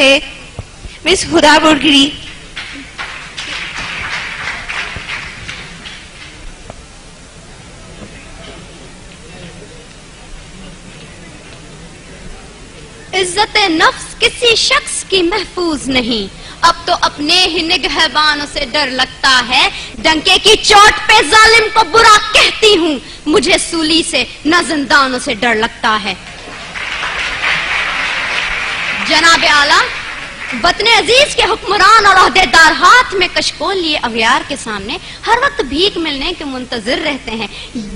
ہے मिस हुदा बुरगिरी। इज्जत नफ्स किसी शख्स की महफूज नहीं, अब तो अपने ही निगहबानों से डर लगता है। डंके की चोट पे जालिम को बुरा कहती हूँ, मुझे सूली से न जिंदानों से डर लगता है। जनाब आला, वतन अजीज के हुक्मरान और ओहदेदार हाथ में कशकोल लिए अगयार के सामने हर वक्त भीख मिलने के मुंतजिर रहते हैं,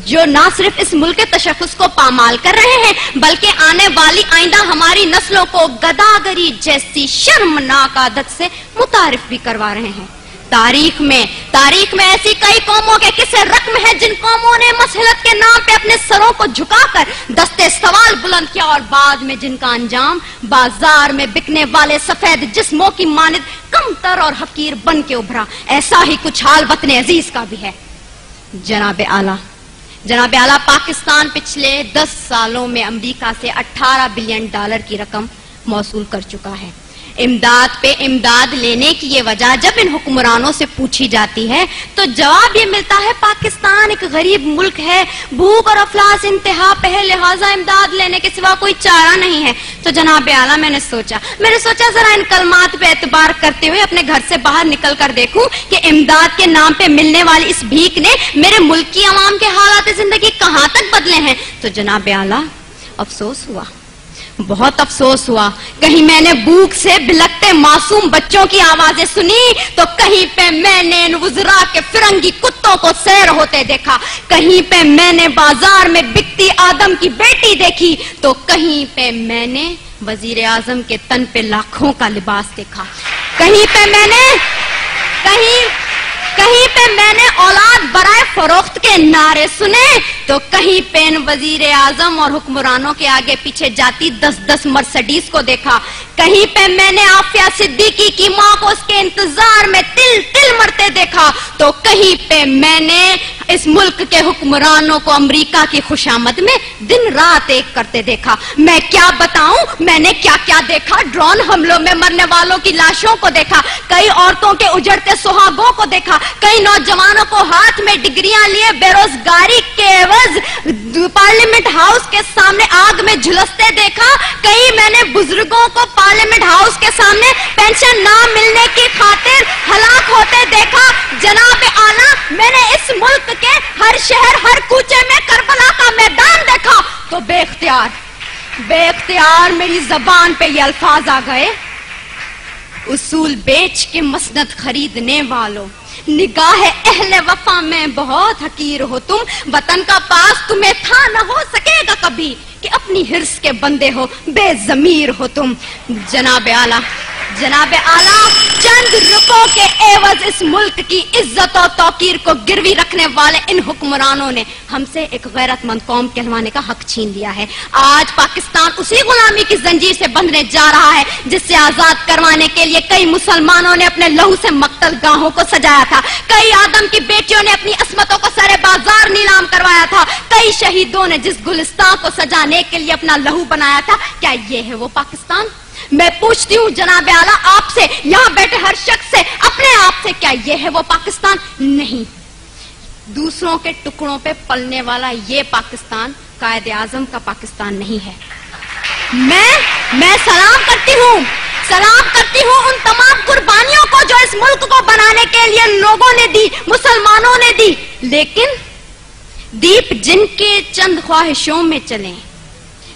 जो ना सिर्फ इस मुल्क के तशख्खुस को पामाल कर रहे हैं बल्कि आने वाली आइंदा हमारी नस्लों को गदागरी जैसी शर्मनाक आदत से मुतारिफ भी करवा रहे हैं। तारीख में ऐसी कई कौमों के किस्से रकम है जिन कौमों ने मसलत के नाम पे अपने सरों को झुकाकर दस्ते सवाल बुलंद किया और बाद में जिनका अंजाम बाजार में बिकने वाले सफेद जिस्मों की मानिद कमतर और हकीर बन के उभरा। ऐसा ही कुछ हाल वतन अजीज का भी है। जनाब आला, पाकिस्तान पिछले 10 सालों में अमेरिका से $18 बिलियन की रकम मौसूल कर चुका है। इमदाद पे इमदाद लेने की ये वजह जब इन हुक्मरानों से पूछी जाती है तो जवाब ये मिलता है पाकिस्तान एक गरीब मुल्क है, भूख और अफलास इंतहा पे है, लिहाजा इमदाद लेने के सिवा कोई चारा नहीं है। तो जनाब आला, मैंने सोचा जरा इन कलमात पे एतबार करते हुए अपने घर से बाहर निकल कर देखूं कि इमदाद के नाम पे मिलने वाली इस भीख ने मेरे मुल्क की आवाम के हालात जिंदगी कहां तक बदले हैं। तो जनाब आला, अफसोस हुआ, बहुत अफसोस हुआ। कहीं मैंने भूख से बिलखते मासूम बच्चों की आवाजें सुनी तो कहीं पे मैंने इन वुज़रा के फिरंगी कुत्तों को सैर होते देखा, कहीं पे मैंने बाजार में बिकती आदम की बेटी देखी तो कहीं पे मैंने वजीर आजम के तन पे लाखों का लिबास देखा, कहीं पे मैंने औलाद बराए फरोख्त के नारे सुने तो कहीं पे इन वजीर आजम और हुक्मरानों के आगे पीछे जाती 10-10 मर्सिडीज को देखा, कहीं पे मैंने आफिया सिद्दीकी की मां को उसके इंतजार में तिल तिल मरते देखा तो कहीं पे मैंने इस मुल्क के हुक्मरानों को अमेरिका की खुशामद में दिन रात एक करते देखा। मैं क्या बताऊं मैंने क्या क्या देखा। ड्रोन हमलों में मरने वालों की लाशों को देखा, कई औरतों के उजड़ते सुहागों को देखा, कई नौजवानों को हाथ में डिग्रियां लिए बेरोजगारी के एवज पार्लियामेंट हाउस के सामने आग में झुलसते देखा, कई मैंने बुजुर्गों को पार्लियामेंट हाउस के सामने पेंशन ना मिलने की खातिर हलाक होते देखा। जनाब आला, मैंने इस मुल्क के हर शहर हर कूचे में करबला का मैदान देखा तो बेख्तियार मेरी जबान पे ये अल्फाज आ गए, उसूल बेच के मसनद खरीदने वालों, निगाह अहले वफा में बहुत हकीर हो तुम, वतन का पास तुम्हें था न हो सकेगा कभी कि अपनी हिर्स के बंदे हो, बेजमीर हो तुम। जनाब आला, चंद रुपयों के एवज इस मुल्क की इज्जत और तौकीर को गिरवी रखने वाले इन हुक्मरानों ने हमसे एक गैरतमंद कौम कहलवाने का हक छीन लिया है। आज पाकिस्तान उसी गुलामी की जंजीर से बंधने जा रहा है जिससे आजाद करवाने के लिए कई मुसलमानों ने अपने लहू से मक्तल गाहों को सजाया था, कई आदम की बेटियों ने अपनी अस्मतों को सरे बाजार नीलाम करवाया था, कई शहीदों ने जिस गुलिस्तान को सजाने के लिए अपना लहू बनाया था। क्या ये है वो पाकिस्तान? मैं पूछती हूँ जनाब आला आपसे, यहाँ बैठे हर शख्स से, अपने आप से, क्या ये है वो पाकिस्तान? नहीं। दूसरों के टुकड़ों पे पलने वाला ये पाकिस्तान कायदे आजम का पाकिस्तान नहीं है। मैं सलाम करती हूँ उन तमाम कुर्बानियों को जो इस मुल्क को बनाने के लिए लोगों ने दी, मुसलमानों ने दी, लेकिन दीप जिनके चंद ख्वाहिशों में चले,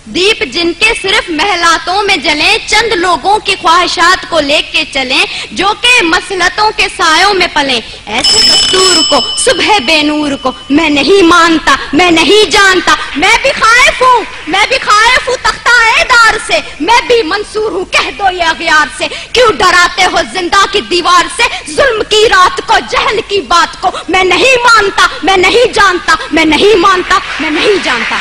दीप जिनके सिर्फ महलातों में जलें, चंद लोगों की ख्वाहिशात को लेके चलें, जो के मसलतों के सायों में पलें, ऐसे दस्तूर को, सुबह बेनूर को मैं नहीं मानता, मैं नहीं जानता। मैं भी खाइफ हूँ तख्ता-ए-दार से, मैं भी मंसूर हूँ कह दो ये अगयार से। क्यों डराते हो जिंदा की दीवार से, जुल्म की रात को, जहल की बात को मैं नहीं मानता, मैं नहीं जानता, मैं नहीं मानता, मैं नहीं जानता।